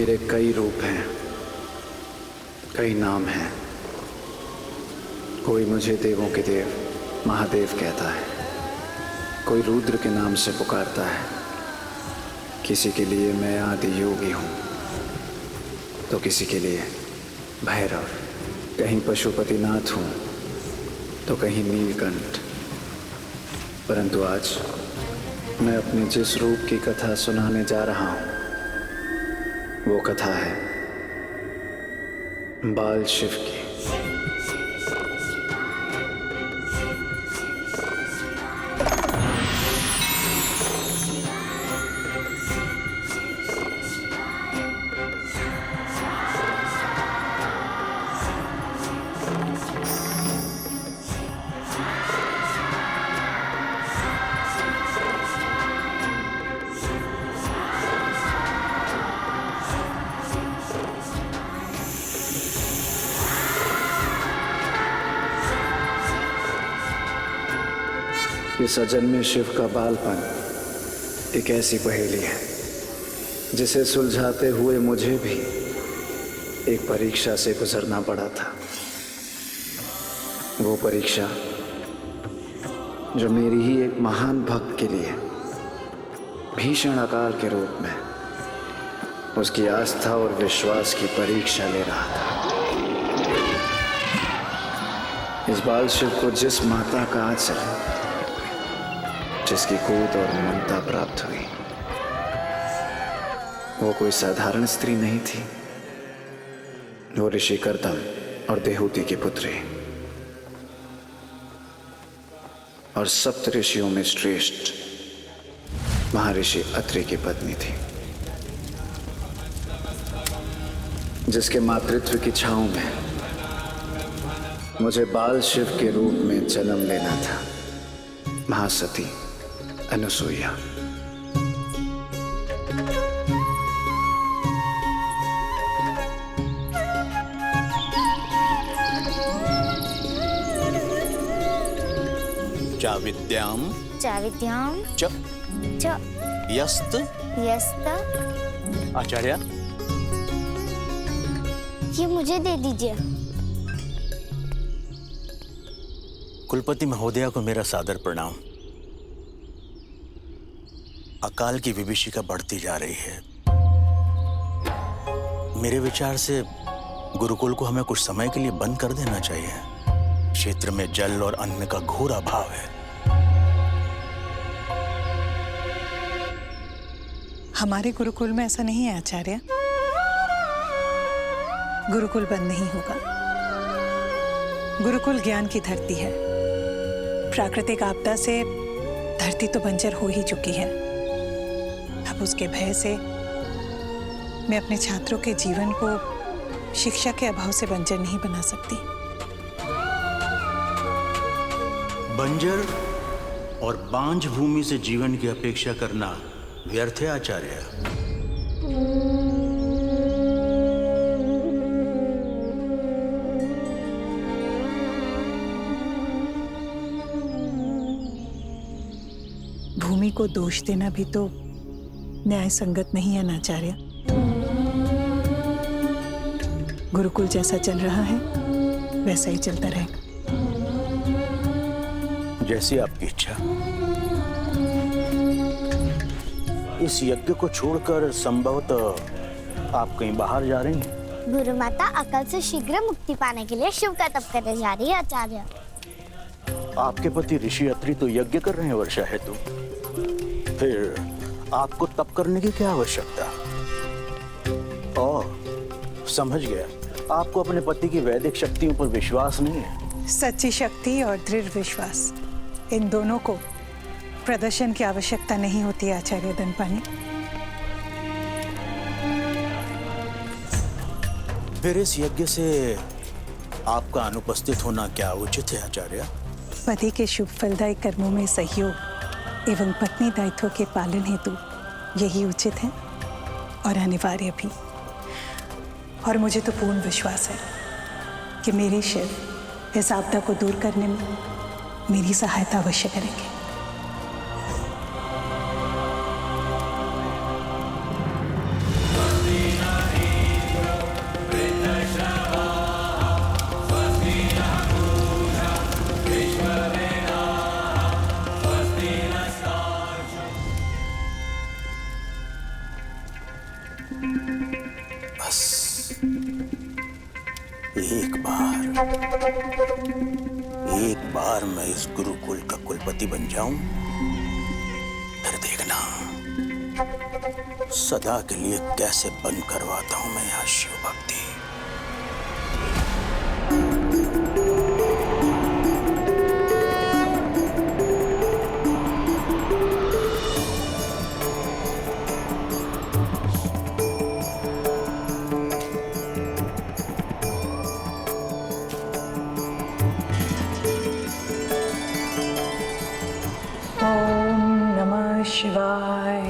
मेरे कई रूप हैं, कई नाम हैं। कोई मुझे देवों के देव महादेव कहता है, कोई रुद्र के नाम से पुकारता है। किसी के लिए मैं आदि योगी हूँ, तो किसी के लिए भैरव। कहीं पशुपतिनाथ हूँ, तो कहीं नीलकंठ। परंतु आज मैं अपने जिस रूप की कथा सुनाने जा रहा हूँ, वो कथा है बाल शिव की। ये सजन्मे शिव का बालपन एक ऐसी पहेली है जिसे सुलझाते हुए मुझे भी एक परीक्षा से गुजरना पड़ा था। वो परीक्षा जो मेरी ही एक महान भक्त के लिए भीषण अकाल के रूप में उसकी आस्था और विश्वास की परीक्षा ले रहा था। इस बाल शिव को जिस माता का आचरण, जिसकी गोद और ममता प्राप्त हुई, वो कोई साधारण स्त्री नहीं थी। वो ऋषि कर्दम और देहूति की पुत्री और सप्त ऋषियों में श्रेष्ठ महर्षि अत्रि की पत्नी थी, जिसके मातृत्व की छांव में मुझे बाल शिव के रूप में जन्म लेना था। महासती अनुसुईया। चाविद्याम च यस्त आचार्य, ये मुझे दे दीजिए। कुलपति महोदया को मेरा सादर प्रणाम। अकाल की विभीषिका बढ़ती जा रही है। मेरे विचार से गुरुकुल को हमें कुछ समय के लिए बंद कर देना चाहिए। क्षेत्र में जल और अन्न का घोर अभाव है। हमारे गुरुकुल में ऐसा नहीं है आचार्य। गुरुकुल बंद नहीं होगा। गुरुकुल ज्ञान की धरती है। प्राकृतिक आपदा से धरती तो बंजर हो ही चुकी है। अब उसके भय से मैं अपने छात्रों के जीवन को शिक्षा के अभाव से बंजर नहीं बना सकती। बंजर और बांझ भूमि से जीवन की अपेक्षा करना व्यर्थ है आचार्य। भूमि को दोष देना भी तो न्याय संगत नहीं है आचार्य। गुरुकुल जैसा चल रहा है वैसा ही चलता रहेगा। जैसी आपकी इच्छा। इस यज्ञ को छोड़कर संभवतः आप कहीं बाहर जा रही हैं? गुरु माता अकल से शीघ्र मुक्ति पाने के लिए शिव का तप करने जा रही है आचार्य। आपके पति ऋषि अत्रि तो यज्ञ कर रहे हैं वर्षा हेतु, फिर आपको तप करने की क्या आवश्यकता? ओह, समझ गया। आपको अपने पति की वैदिक शक्तियों पर विश्वास नहीं है। सच्ची शक्ति और दृढ़ विश्वास, इन दोनों को प्रदर्शन की आवश्यकता नहीं होती आचार्य दनपानी। फिर इस यज्ञ से आपका अनुपस्थित होना क्या उचित है आचार्य? पति के शुभ फलदायी कर्मों में सहयोग एवं पत्नी दायित्व के पालन हेतु यही उचित है और अनिवार्य भी। और मुझे तो पूर्ण विश्वास है कि मेरे शिव इस आपदा को दूर करने में मेरी सहायता अवश्य करेंगे। बस एक बार मैं इस गुरुकुल का कुलपति बन जाऊं, फिर देखना सदा के लिए कैसे बंद करवाता हूं मैं यहाँ शिव भक्ति। ओम नमः शिवाय।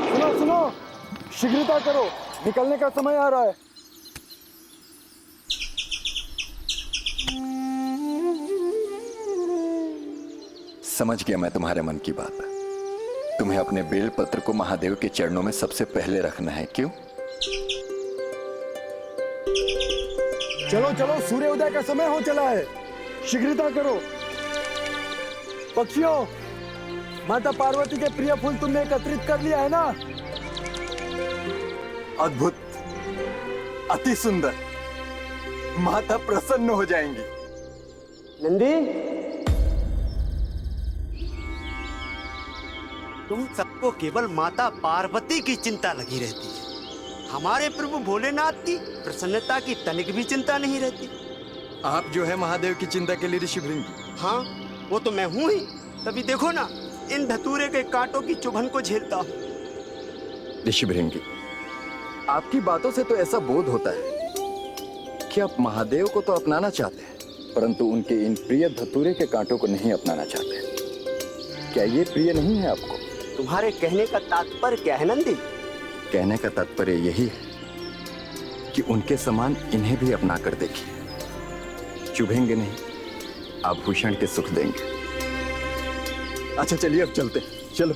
सुनो सुनो, शीघ्रता करो, निकलने का समय आ रहा है। समझ गया मैं तुम्हारे मन की बात। तुम्हें अपने बेलपत्र को महादेव के चरणों में सबसे पहले रखना है, क्यों? चलो चलो, सूर्योदय का समय हो चला है, शीघ्रता करो। पक्षियों, माता पार्वती के प्रिय फूल तुमने एकत्रित कर लिया है ना? अद्भुत, अति सुंदर। माता प्रसन्न हो जाएंगी। नंदी, तुम सबको केवल माता पार्वती की चिंता लगी रहती है। हमारे प्रभु भोलेनाथ की प्रसन्नता की तनिक भी चिंता नहीं रहती। आप जो है महादेव की चिंता के लिए ऋषि भृंगी। हाँ, वो तो मैं हूं ही। तभी देखो ना, इन धतूरे के कांटों की चुभन को झेलता हूं। ऋषि भृंगी, आपकी बातों से तो ऐसा बोध होता है कि आप महादेव को तो अपनाना चाहते हैं, परंतु उनके इन प्रिय धतूरे के कांटों को नहीं अपनाना चाहते। क्या ये प्रिय नहीं है आपको? तुम्हारे कहने का तात्पर्य क्या है नंदी? कहने का तात्पर्य यही है कि उनके समान इन्हें भी अपना कर देखिए। चुभेंगे नहीं, आभूषण के सुख देंगे। अच्छा चलिए, अब चलते हैं, चलो।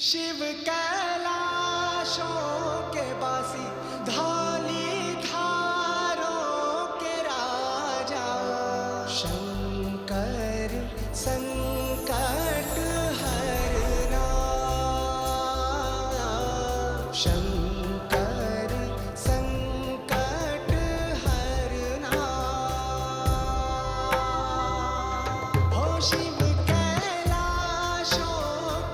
शिव कैलाशों के बासी, धौली धारों के राजा, शंकर संकट हर शंकर संकट हरना हो शिव कैलाशों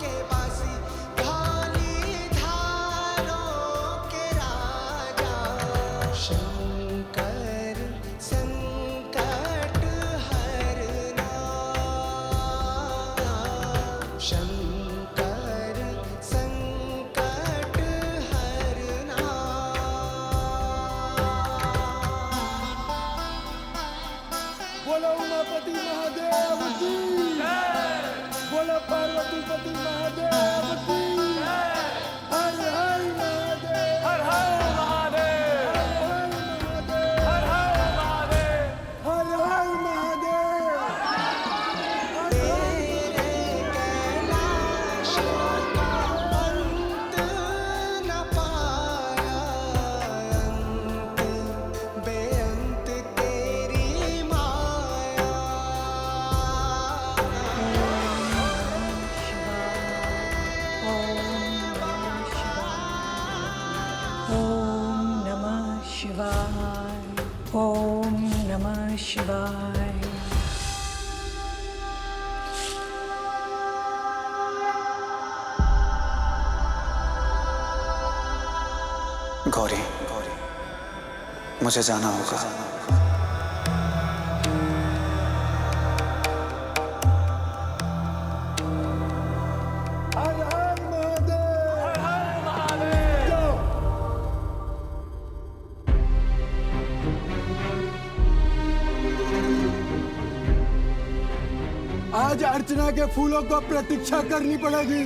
के वासी धौली धारों के राजा शंकर संकट हरना शंकर संकट हरना बोलो उमापति महादेव की बोलो पार्वतीपति महादेव की हर हर महादेव हर हर महादेव हर हर महादेव हर हर महादेव तेरे कैलाशों का अंत न पाया अंत बेअंत तेरी माया ओम नमः शिवाय। ओम नमः शिवाय। गौरी, मुझे जाना होगा। हर हर महादेव हर हर महादेव आज अर्चना के फूलों को प्रतीक्षा करनी पड़ेगी।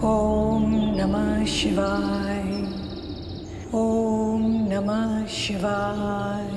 ओम नमः शिवाय। ओम नमः शिवाय।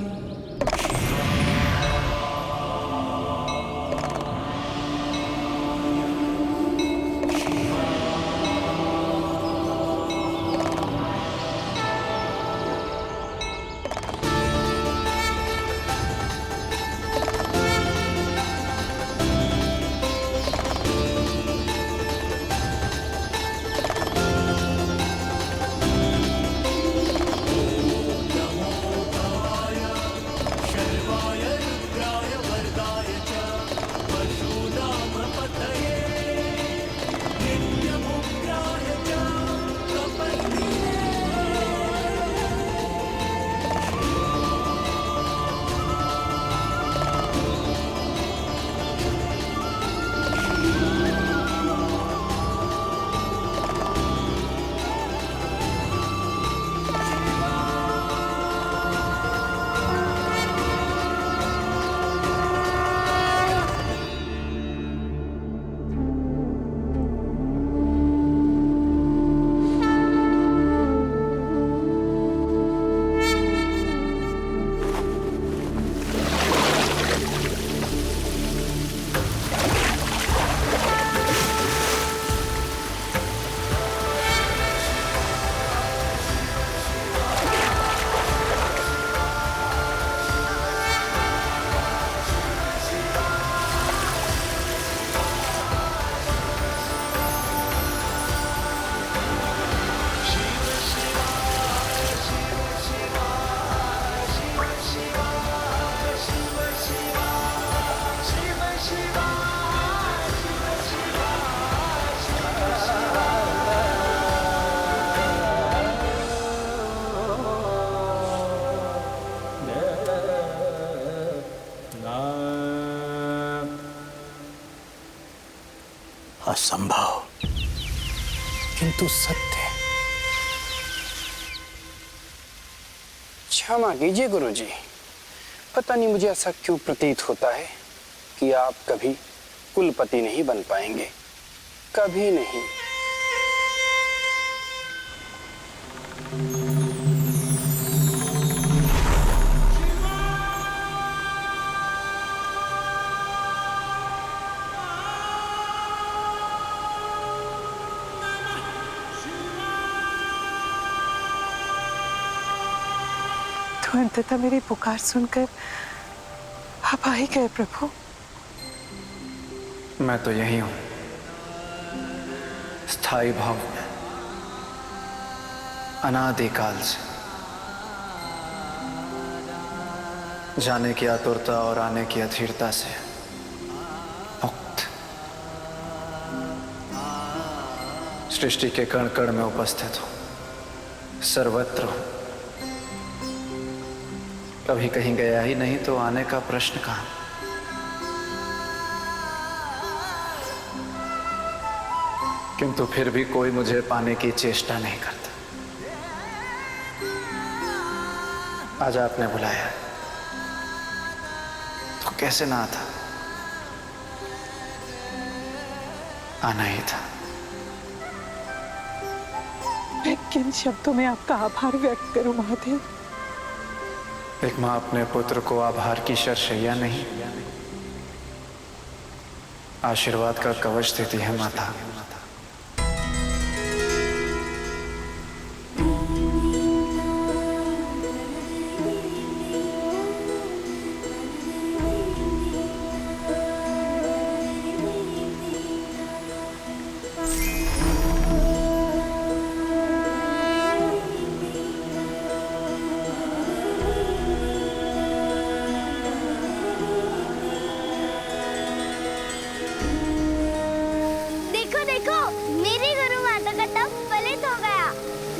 असंभव किंतु सत्य। क्षमा कीजिए गुरुजी, पता नहीं मुझे ऐसा क्यों प्रतीत होता है कि आप कभी कुलपति नहीं बन पाएंगे, कभी नहीं। तो अंततः मेरी पुकार सुनकर आप आ ही गए प्रभु। मैं तो यही हूं, स्थायी भाव में, अनादिकाल से। जाने की आतुरता और आने की अधीरता से मुक्त, सृष्टि के कण कण में उपस्थित हूं, सर्वत्र हूं। कभी कहीं गया ही नहीं तो आने का प्रश्न कहां। किंतु फिर भी कोई मुझे पाने की चेष्टा नहीं करता। आज आपने बुलाया तो कैसे ना आता, आना ही था। मैं किन शब्दों में आपका आभार व्यक्त करूं महादेव। एक मां अपने पुत्र को आभार की शरशैया नहीं, आशीर्वाद का कवच देती है माता। देखो देखो, मेरी गुरु माता का तप फलित हो गया।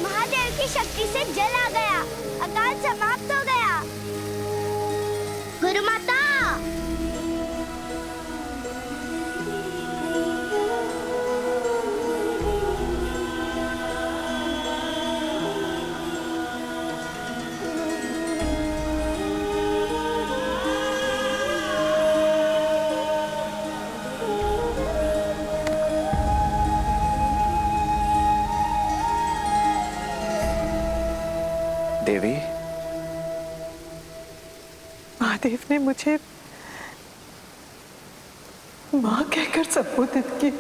महादेव की शक्ति से जल आ गया, अकाल समाप्त हो गया। गुरु माता, देवी, महादेव ने मुझे मां कहकर संबोधित किया।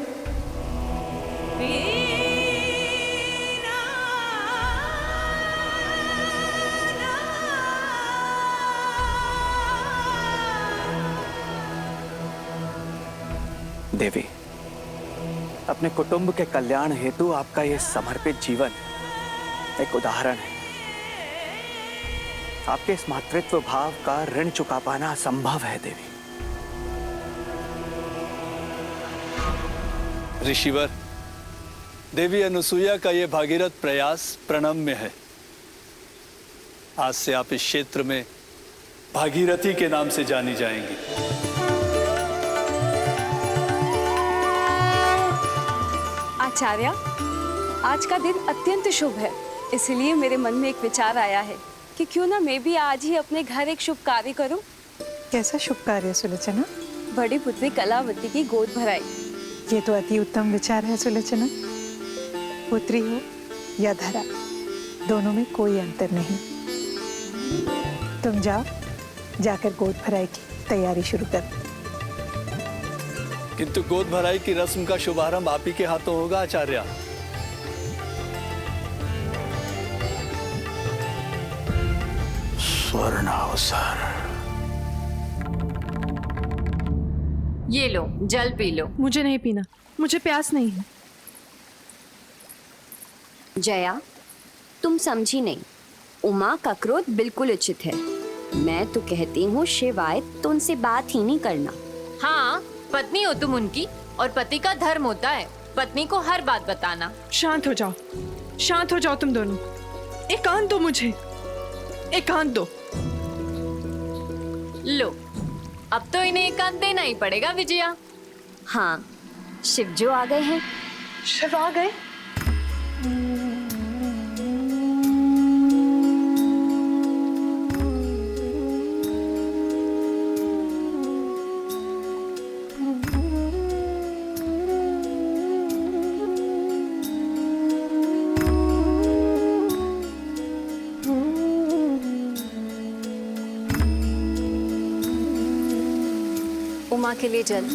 देवी, अपने कुटुंब के कल्याण हेतु आपका यह समर्पित जीवन एक उदाहरण है। आपके इस मातृत्व भाव का ऋण चुका पाना असंभव है देवी। ऋषिवर, देवी अनुसुईया का यह भागीरथ प्रयास प्रणम्य है। आज से आप इस क्षेत्र में भागीरथी के नाम से जानी जाएंगी। आचार्य, आज का दिन अत्यंत शुभ है, इसलिए मेरे मन में एक विचार आया है कि क्यों ना मैं भी आज ही अपने घर एक शुभ कार्य करूं। कैसा शुभ कार्य सुलोचना? बड़ी पुत्री कलावती की गोद भराई। ये तो अति उत्तम विचार है सुलोचना। पुत्री हो या धरा, दोनों में कोई अंतर नहीं। तुम जाओ, जाकर गोद भराई की तैयारी शुरू कर। किंतु गोद भराई की रस्म का शुभारंभ आप ही के हाथों होगा आचार्य। स्वर्णावसर। ये लो, जल पी लो। मुझे नहीं पीना, मुझे प्यास नहीं है। जया, तुम समझी नहीं। उमा का क्रोध बिल्कुल उचित है। मैं तो कहती हूँ शिवाय तो उनसे बात ही नहीं करना। हाँ, पत्नी हो तुम उनकी, और पति का धर्म होता है पत्नी को हर बात बताना। शांत हो जाओ, शांत हो जाओ तुम दोनों। एकांत दो मुझे, एकांत दो। लो, अब तो इन्हें एकांत देना ही पड़ेगा विजया। हाँ, शिव जो आ गए हैं। शिव आ गए? उमा के लिए जल।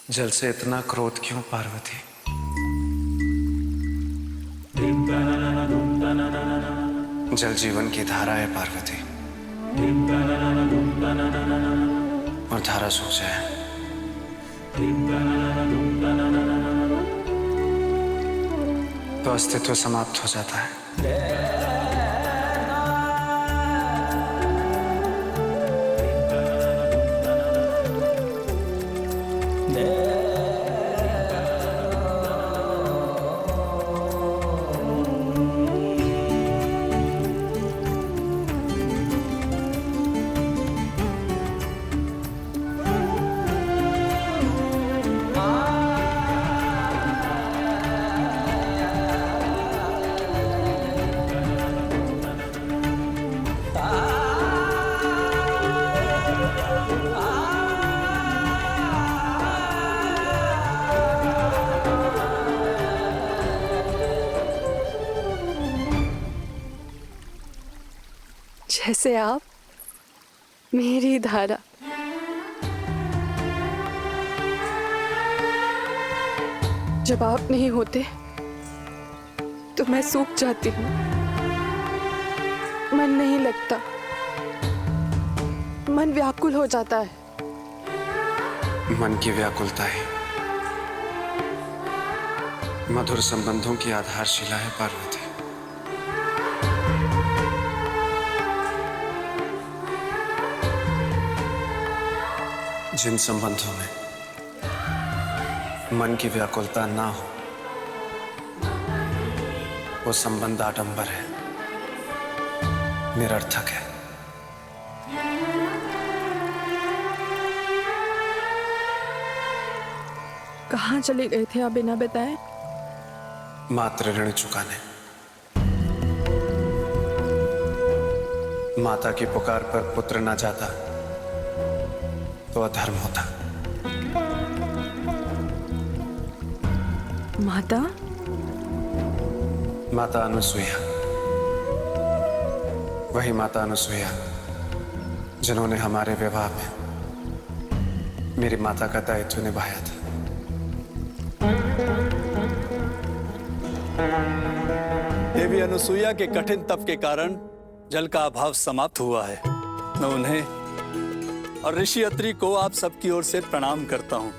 जल से इतना क्रोध क्यों पार्वती? जल जीवन की धारा है पार्वती, और धारा सूख जाए तो अस्तित्व समाप्त हो जाता है। जैसे आप मेरी धारा। जब आप नहीं होते तो मैं सूख जाती हूँ, मन नहीं लगता, मन व्याकुल हो जाता है। मन की व्याकुलता ही मधुर संबंधों की आधारशिला है पार्वती। जिन संबंधों में मन की व्याकुलता ना हो, वो संबंध आडंबर है, निरर्थक है। कहाँ चले गए थे आप बिना बताए? मात्र ऋण चुकाने। माता की पुकार पर पुत्र ना जाता तो अधर्म होता। माता? माता अनुसुईया, वही माता अनुसुईया जिन्होंने हमारे विवाह में मेरी माता का दायित्व निभाया था। देवी अनुसुईया के कठिन तप के कारण जल का अभाव समाप्त हुआ है। मैं उन्हें और ऋषि अत्रि को आप सबकी ओर से प्रणाम करता हूँ।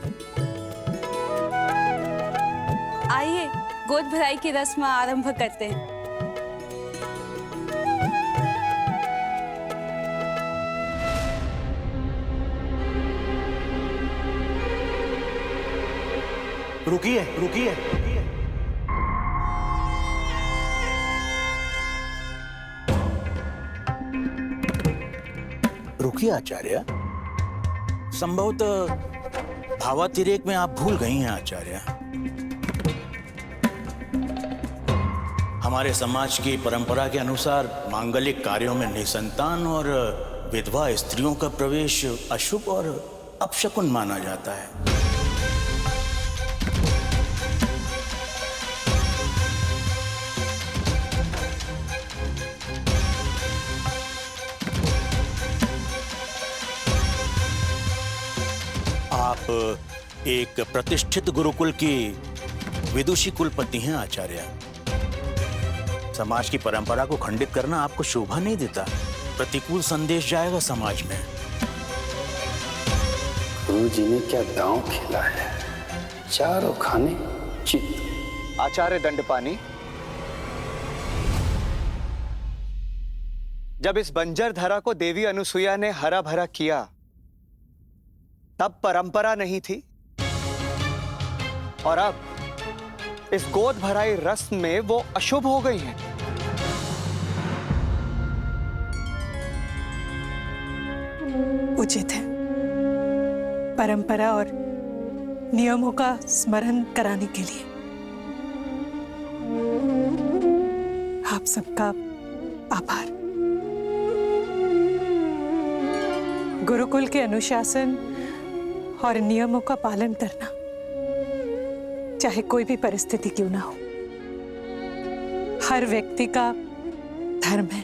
आइए गोद भराई की रस्म आरंभ करते हैं। रुकिए रुकिए। रुकिए आचार्य, संभवतः भावातिरेक में आप भूल गई हैं आचार्य। हमारे समाज की परंपरा के अनुसार मांगलिक कार्यों में निसंतान और विधवा स्त्रियों का प्रवेश अशुभ और अपशकुन माना जाता है। आप एक प्रतिष्ठित गुरुकुल की विदुषी कुलपति हैं आचार्य। समाज की परंपरा को खंडित करना आपको शोभा नहीं देता, प्रतिकूल संदेश जाएगा समाज में। गुरु जी ने क्या दांव खेला है, चारों खाने चित। आचार्य दंडपानी, जब इस बंजर धरा को देवी अनुसुईया ने हरा भरा किया तब परंपरा नहीं थी, और अब इस गोद भराई रस्म में वो अशुभ हो गई हैं। उचित है परंपरा और नियमों का स्मरण कराने के लिए। आप सबका आभार। गुरुकुल के अनुशासन और नियमों का पालन करना, चाहे कोई भी परिस्थिति क्यों ना हो, हर व्यक्ति का धर्म है।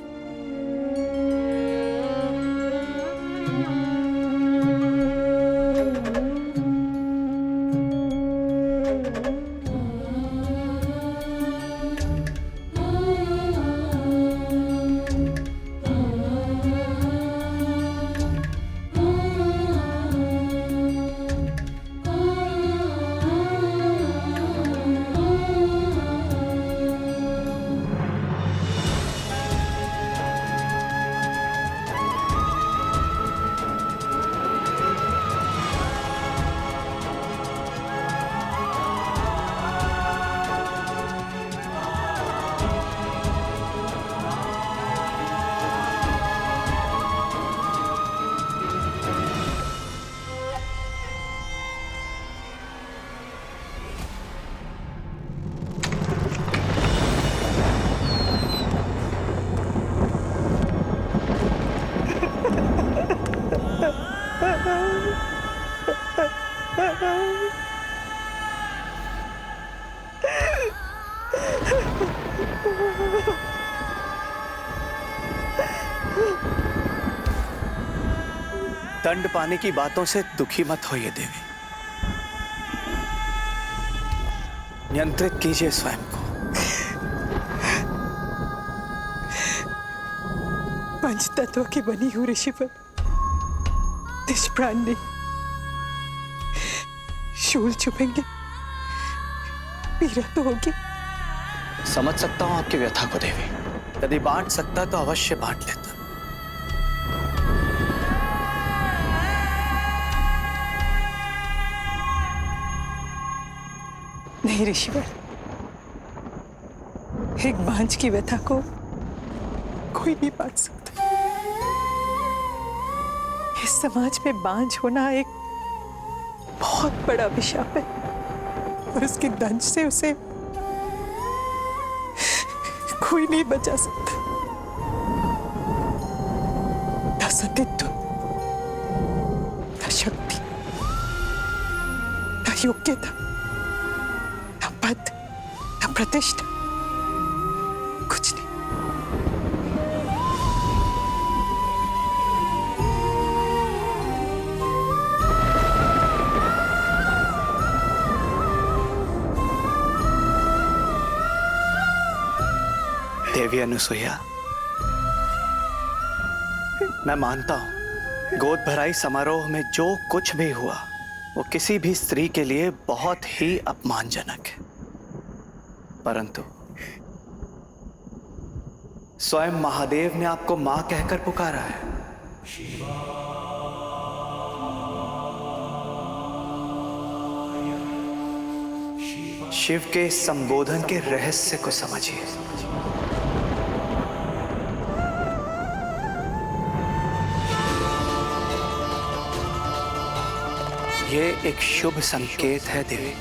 दंड पाने की बातों से दुखी मत होइए देवी। नियंत्रित कीजिए स्वयं को। पंच तत्व की बनी हूँ ऋषिवर, निष्प्राण नहीं। शूल चुभेंगे, पीड़ा तो होगी। समझ सकता हूं आपकी व्यथा को देवी। यदि बांट सकता तो अवश्य बांट लेता। नहीं ऋषिवर, एक बांझ की व्यथा को कोई नहीं बांट सकता। इस समाज में बांझ होना एक बहुत बड़ा अभिशाप है और उसके दंश से उसे कोई नहीं बचा सकता। न सतीत्व, न शक्ति, न योग्यता, न पद, न प्रतिष्ठा, कुछ नहीं। देवी अनुसुईया, मैं मानता हूं गोद भराई समारोह में जो कुछ भी हुआ वो किसी भी स्त्री के लिए बहुत ही अपमानजनक है, परंतु स्वयं महादेव ने आपको मां कहकर पुकारा है। शिव के संबोधन के रहस्य को समझिए। ये एक शुभ संकेत है देवी।